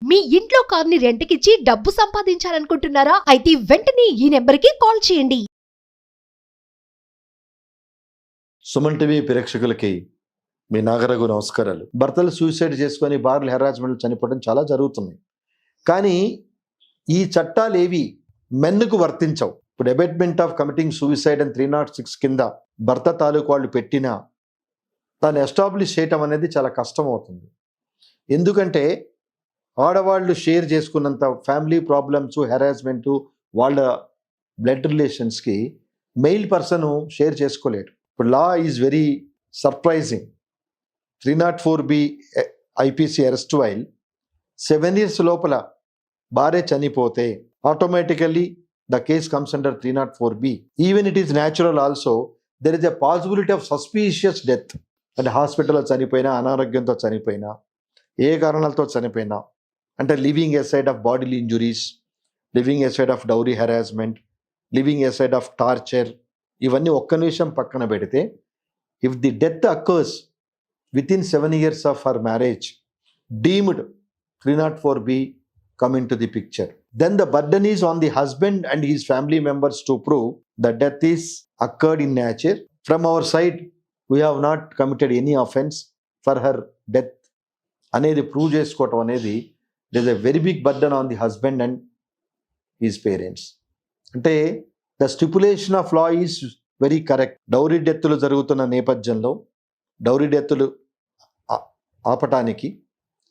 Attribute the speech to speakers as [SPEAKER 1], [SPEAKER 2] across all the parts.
[SPEAKER 1] మీ ఇంట్లో కార్ని రెంట్‌కిచ్చి డబ్బు సంపాదించాలనుకుంటున్నారా? అయితే వెంటనే ఈ నెంబర్‌కి కాల్ చేయండి.
[SPEAKER 2] సుమన్ టీవీ ప్రేక్షకులకి మీ నాగరఘు నమస్కారాలు. భర్తలు సూసైడ్ చేసుకొని భార్యలు హెరాస్మెంట్లు చనిపోవడం చాలా జరుగుతున్నాయి. కానీ ఈ చట్టాలు ఏవి మెన్నుకు వర్తించవు. ఇప్పుడు అబేట్మెంట్ ఆఫ్ కమిటింగ్ సూసైడ్ అని 306 కింద భర్త తాలూకు వాళ్ళు పెట్టినా దాన్ని ఎస్టాబ్లిష్ చేయటం అనేది చాలా కష్టం అవుతుంది. ఎందుకంటే ఆడవాళ్ళు షేర్ చేసుకున్నంత ఫ్యామిలీ ప్రాబ్లమ్స్, హెరాస్మెంటు, వాళ్ళ బ్లడ్ రిలేషన్స్కి మెయిల్ పర్సన్ షేర్ చేసుకోలేడు. ఇప్పుడు law is very surprising. 304B IPC arrest while 7 years లోపల భార్య చనిపోతే automatically the case comes under 304B. Even it is natural also there is a possibility of suspicious death. అంటే హాస్పిటల్లో చనిపోయినా, అనారోగ్యంతో చనిపోయినా, ఏ కారణాలతో చనిపోయినా, అంటే living aside of bodily injuries, living aside of dowry harassment, living aside of torture, ఇవన్నీ ఒక్క నిమిషం పక్కన పెడితే if the death occurs within 7 years of her marriage, deemed 304B come into the picture. Then the burden is on the husband and his family members to prove the death is occurred in nature. From our side, we have not committed any offense for her death. అనేది prove చేసుకోవటం అనేది there is a very big burden on the husband and his parents. అంటే the stipulation of law is very correct. Dowry డెత్తులు జరుగుతున్న నేపథ్యంలో dowry డెత్తులు ఆపటానికి,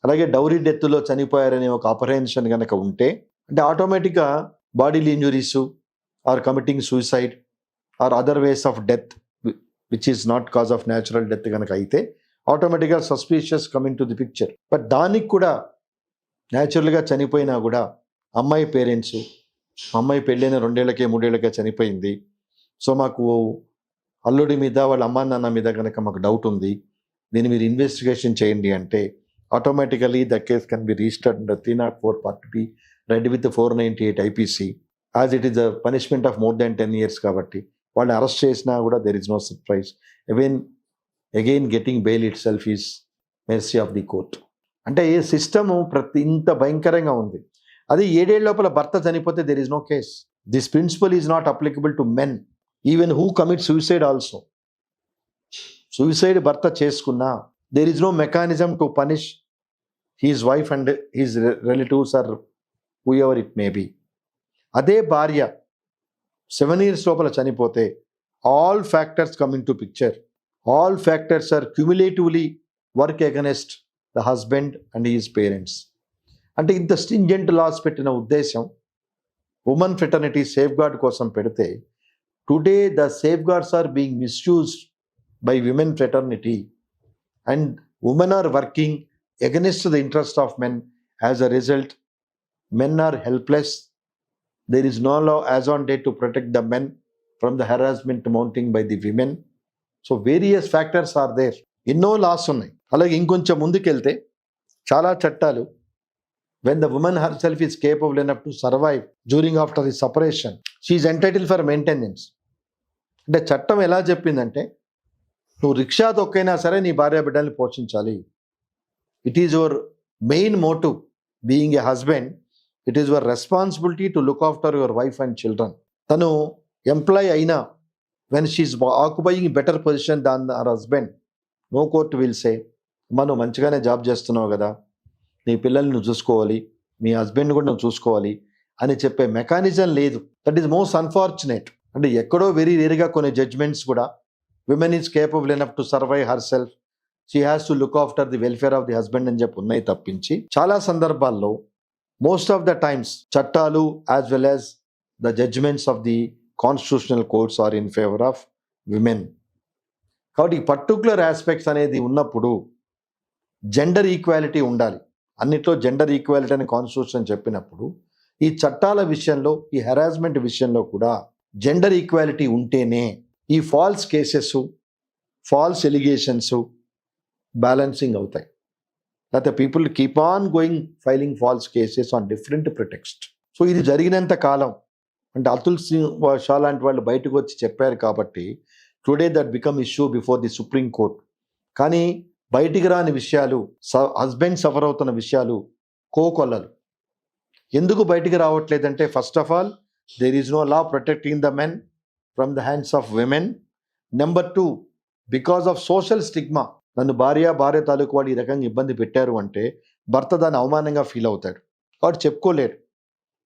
[SPEAKER 2] అలాగే dowry డెత్తులో చనిపోయారనే ఒక apprehension కనుక ఉంటే, అంటే ఆటోమేటిక్గా bodily injuries or committing suicide or other ways of death which is not cause of natural death కనుక అయితే ఆటోమేటిక్గా suspicious coming to the picture. But దానికి కూడా న్యాచురల్గా చనిపోయినా కూడా అమ్మాయి పేరెంట్స్, అమ్మాయి పెళ్ళైన 2 ఏళ్లకే 3 ఏళ్లకే చనిపోయింది, సో మాకు అల్లుడి మీద వాళ్ళ అమ్మా నాన్న మీద కనుక మాకు డౌట్ ఉంది, దీన్ని మీరు ఇన్వెస్టిగేషన్ చేయండి అంటే automatically the case can be registered under 304 Part B read with 498 IPC as it is the punishment of more than 10 years. కాబట్టి వాళ్ళని అరెస్ట్ చేసినా కూడా there is no surprise. Again getting bail itself is mercy of the court. అంటే ఏ system ఇంత భయంకరంగా ఉంది. అది 7 ఏళ్ల లోపల భర్త చనిపోతే there is no case. This principle is not applicable to men even who commit suicide also. Suicide భర్త చేసుకున్నా there is no mechanism to punish his wife and his relatives or whoever it may be. అదే భార్య 7 years లోపల చనిపోతే all factors come in to picture. All factors are cumulatively work against the husband and his parents. అంటే ఇంత stringent loss పెట్టిన ఉద్దేశం women fraternity safe gourd కోసం పెడితే, today the safeguards are being misused by women fraternity and women are working against the interest of men. As a result, men are helpless. There is no law as on date to protect the men from the harassment mounting by the women. So various factors are there. ఎన్నో loss ఉన్నాయి. అలాగే ఇంకొంచెం ముందుకెళ్తే చాలా చట్టాలు when the woman herself is capable enough to survive during after the separation, she is entitled for maintenance. అంటే చట్టం ఎలా చెప్పిందంటే, నువ్వు రిక్షా తొక్కైనా సరే నీ భార్య బిడ్డల్ని పోషించాలి. It is your main motive. Being a husband, it is your responsibility to look after your wife and children. తను ఎంప్లాయ్ అయినా when she is occupying better position than our husband, no court will say నువ్వు మంచిగానే job చేస్తున్నావు కదా, నీ పిల్లల్ని నువ్వు చూసుకోవాలి, మీ హస్బెండ్ కూడా నువ్వు చూసుకోవాలి అని చెప్పే మెకానిజం లేదు. That is most unfortunate. అంటే ఎక్కడో వెరీ రేర్గా కొన్ని జడ్జ్మెంట్స్ కూడా women is capable enough to survive herself, she has to look after the welfare of the husband అని చెప్పి ఉన్నాయి తప్పించి, చాలా సందర్భాల్లో మోస్ట్ ఆఫ్ ద టైమ్స్ చట్టాలు as well as the judgements of the constitutional courts are in favour of women. కాబట్టి ఈ particular aspects అనేది ఉన్నప్పుడు జెండర్ ఈక్వాలిటీ ఉండాలి. అన్నిట్లో జెండర్ ఈక్వాలిటీ అని కాన్స్టిట్యూషన్ చెప్పినప్పుడు ఈ చట్టాల విషయంలో, ఈ హెరాస్మెంట్ విషయంలో కూడా జెండర్ ఈక్వాలిటీ ఉంటేనే ఈ false cases, false allegations balancing అవుతాయి. లేకపోతే people keep on going filing false cases on different pretext. So ఇది జరిగినంత కాలం, అంటే అతుల్ షా లాంటి వాళ్ళు బయటకు వచ్చి చెప్పారు కాబట్టి today that become issue before the supreme court. కానీ బయటికి రాని విషయాలు, హస్బెండ్ సఫర్ అవుతున్న విషయాలు కోకొల్లలు. ఎందుకు బయటికి రావట్లేదంటే first of all there is no law protecting the men from the hands of women. Number 2, because of social stigma. నన్ను భార్య తాలూకు వాళ్ళు ఈ రకంగా ఇబ్బంది పెట్టారు అంటే భర్త దాన్ని అవమానంగా ఫీల్ అవుతాడు, కాబట్టి చెప్పుకోలేడు.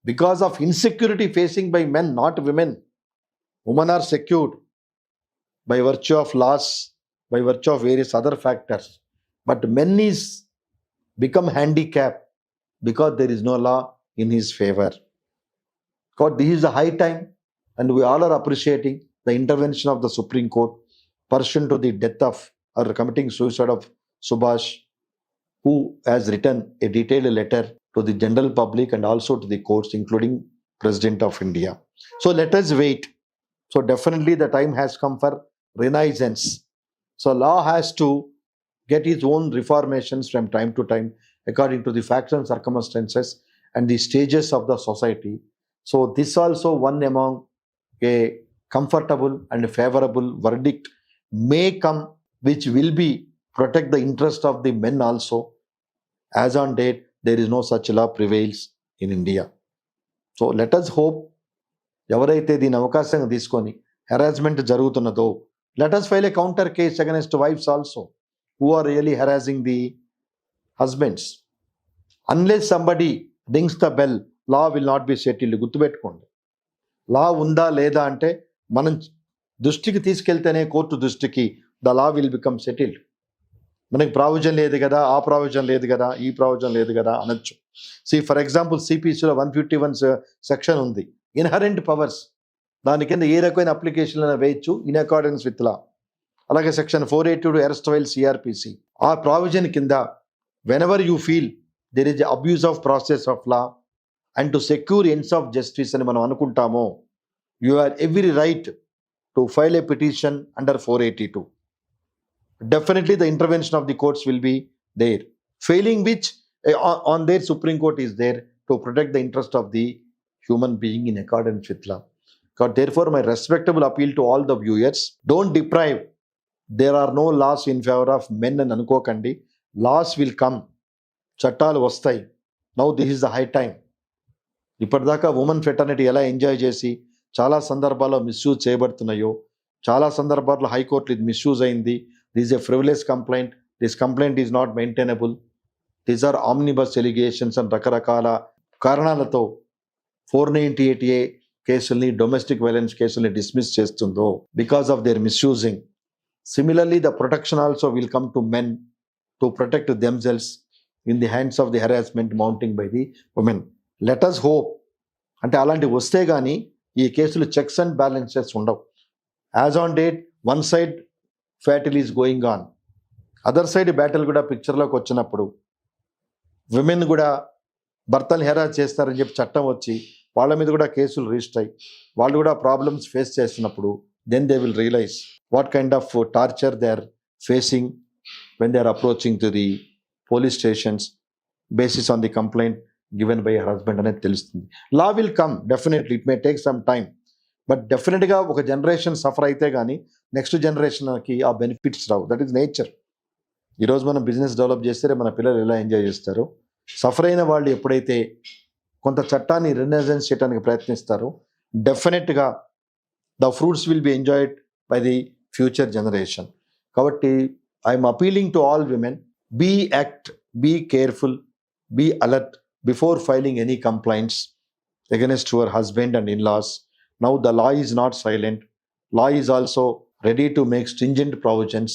[SPEAKER 2] Because of insecurity facing by men, not women. Women are secured by virtue of laws, by virtue of various other factors. But men is become handicapped because there is no law in his favor. God, this is a high time, and we all are appreciating the intervention of the Supreme Court pursuant to the death of or committing suicide of Subhash, who has written a detailed letter to the general public and also to the courts, including President of India. So let us wait. So definitely the time has come for renaissance. So law has to get its own reformations from time to time according to the facts and circumstances and the stages of the society. So this also one among a comfortable and favorable verdict may come, which will be protect the interest of the men also. As on date, there is no such law prevails in India. So let us hope ఎవరైతే దీని అవకాశంగా తీసుకొని harassment జరుగుతున్నదో, let us file a counter case against wives also who are really harassing the husbands. Unless somebody rings the bell, law will not be settled. గుర్తుపెట్టుకోండి, లా ఉందా లేదా అంటే మనం దృష్టికి తీసుకెళ్తేనే కోర్టు దృష్టికి the law will become settled. మనకి provision లేదు కదా, ఆ ప్రావిజన్ లేదు కదా, ఈ ప్రావిజన్ లేదు కదా అనొచ్చు. ఫర్ ఎగ్జాంపుల్ సిపిసిలో 151 సెక్షన్ ఉంది, ఇన్హరెంట్ పవర్స్. దాని కింద ఏ రకమైన అప్లికేషన్లు వేయచ్చు ఇన్ అకార్డెన్స్ విత్ లా. అలాగే సెక్షన్ 482 ఎర్స్ట్వైల్ సిఆర్పిసి, ఆ ప్రావిజన్ కింద whenever you feel there is abuse of process of law and to secure ends of justice అని మనం అనుకుంటామో, you have every right to file a petition under 482. Definitely the intervention of the courts will be there, failing which on their Supreme Court is there to protect the interest of the human being in accordance with law. God, therefore my respectable appeal to all the viewers, don't deprive. There are no laws in favor of men and anukokandi. Laws will come, చట్టాలు వస్తాయి. Now this is the high time. ఇప్పటిదాకా women fraternity ఎలా enjoy చేసి చాలా సందర్భాల్లో misuse చేయబడుతున్నాయో, చాలా సందర్భాల్లో హైకోర్టులో ఇది మిస్యూజ్ అయింది. This is a frivolous complaint. This complaint is not maintainable. These are omnibus allegations and రకరకాల కారణాలతో 498A కేసుల్ని, డొమెస్టిక్ వైలెన్స్ కేసుల్ని డిస్మిస్ చేస్తుందో because of their misusing. Similarly, the protection also will come to men to protect themselves in the hands of the harassment mounting by the women. Let us hope. అంటే అలాంటివి వస్తే కానీ ఈ కేసులు checks and balances ఉండవు. As on date one side battle is going on, other side battle కూడా పిక్చర్లోకి వచ్చినప్పుడు విమెన్ కూడా భర్తలు హెరాస్ చేస్తారని చెప్పి చట్టం వచ్చి వాళ్ళ మీద కూడా కేసులు రిజిస్టర్ అయ్యి వాళ్ళు కూడా ప్రాబ్లమ్స్ ఫేస్ చేస్తున్నప్పుడు then they will realise what kind of torture they are facing when they are approaching to the police stations basis on the complaint given by her husband అనేది తెలుస్తుంది. Law will come definitely, it may take some time, but డెఫినెట్గా ఒక generation suffer అయితే కానీ next జనరేషన్కి ఆ benefits రావు. That is nature. ఈరోజు మనం బిజినెస్ డెవలప్ చేస్తే మన పిల్లలు ఎలా ఎంజాయ్ చేస్తారో, సఫర్ అయిన వాళ్ళు ఎప్పుడైతే కొంత చట్టాన్ని రినైజెన్స్ చేయడానికి ప్రయత్నిస్తారో డెఫినెట్గా the fruits will be enjoyed by the future generation. కాబట్టి I'm appealing to all women, be act, be careful, be alert before filing any complaints against your husband and in-laws. Now the law is not silent. Law is also ready to make stringent provisions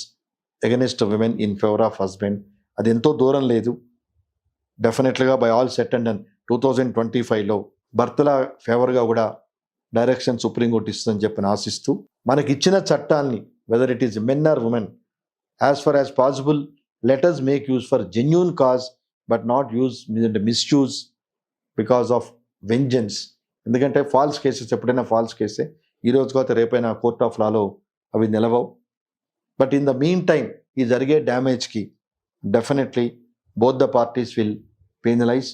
[SPEAKER 2] against women in favor of husband. అది ఎంతో దూరం లేదు. డెఫినెట్లీగా by all set and 2025లో భర్తల ఫేవర్గా కూడా direction supreme court ఇస్తుందని చెప్పి ఆశిస్తూ మనకి ఇచ్చిన చట్టాన్ని whether it is men or women, as far as possible let us make use for genuine cause but not use misuse because of vengeance. ఎందుకంటే ఫాల్స్ కేసెస్ ఎప్పుడైనా ఫాల్స్ కేసే, ఈ రోజు కాకపోతే రేపైనా కోర్ట్ ఆఫ్ లాలో అవి నిలవవు. But in the mean time ఈ జరిగే డ్యామేజ్కి definitely both the parties will penalize.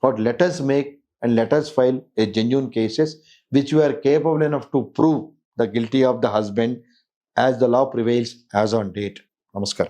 [SPEAKER 2] But let us make and let us file a genuine cases which we are capable enough to prove the guilty of the husband as the law prevails as on date. Namaskar.